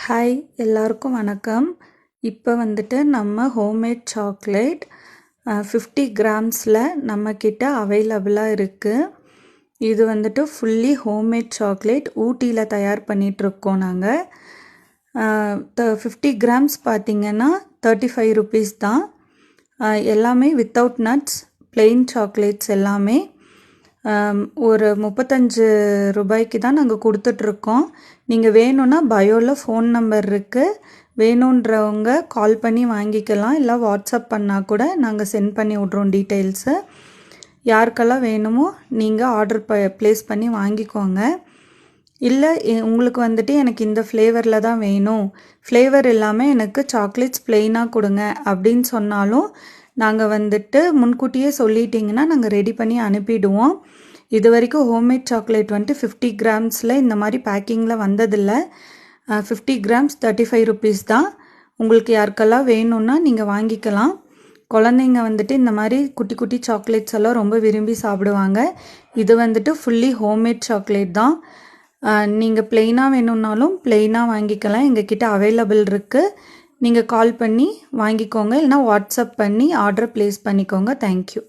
Hi எல்லாருக்கும் வணக்கம். இப்போ வந்துட்டு நம்ம ஹோம்மேட் சாக்லேட் 50 கிராம்ஸில் நம்மக்கிட்ட அவைலபிளாக இருக்குது. இது வந்துட்டு ஃபுல்லி ஹோம்மேட் சாக்லேட் ஊட்டியில் தயார் பண்ணிகிட்ருக்கோம் நாங்கள். 50 கிராம்ஸ் பார்த்திங்கன்னா 35 ருபீஸ் தான். எல்லாமே வித்தவுட் நட்ஸ் பிளெயின் சாக்லேட்ஸ் எல்லாமே ஒரு 35 ரூபாய்க்கு தான் நாங்கள் கொடுத்துட்ருக்கோம். நீங்கள் வேணும்னா பயோவில் ஃபோன் நம்பர் இருக்குது, வேணுன்றவங்க கால் பண்ணி வாங்கிக்கலாம், இல்லை வாட்ஸ்அப் பண்ணால் கூட நாங்கள் சென்ட் பண்ணி விட்றோம் டீட்டெயில்ஸு. யாருக்கெல்லாம் வேணுமோ நீங்கள் ஆர்டர் ப்ளேஸ் பண்ணி வாங்கிக்கோங்க. இல்லை உங்களுக்கு வந்துட்டு எனக்கு இந்த ஃப்ளேவரில் தான் வேணும், ஃப்ளேவர் இல்லாமல் எனக்கு சாக்லேட்ஸ் ப்ளெயினாக கொடுங்க அப்படின்னு சொன்னாலும் நாங்கள் வந்துட்டு முன்கூட்டியே சொல்லிட்டிங்கன்னா நாங்கள் ரெடி பண்ணி அனுப்பிடுவோம். இது வரைக்கும் ஹோம்மேட் சாக்லேட் வந்துட்டு 50 கிராம்ஸில் இந்த மாதிரி பேக்கிங்கில் வந்ததில்லை. 50 கிராம்ஸ் 35 ருபீஸ் தான். உங்களுக்கு யாருக்கெல்லாம் வேணும்னா நீங்கள் வாங்கிக்கலாம். குழந்தைங்க வந்துட்டு இந்த மாதிரி குட்டி குட்டி சாக்லேட்ஸ் எல்லாம் ரொம்ப விரும்பி சாப்பிடுவாங்க. இது வந்துட்டு ஃபுல்லி ஹோம்மேட் சாக்லேட் தான். நீங்கள் ப்ளெயினாக வேணும்னாலும் ப்ளெயினாக வாங்கிக்கலாம், எங்ககிட்ட அவைலபிள் இருக்குது. நீங்கள் கால் பண்ணி வாங்கிக்கோங்க, இல்லைனா வாட்ஸ்அப் பண்ணி ஆர்டர் ப்ளேஸ் பண்ணிக்கோங்க. தேங்க்யூ.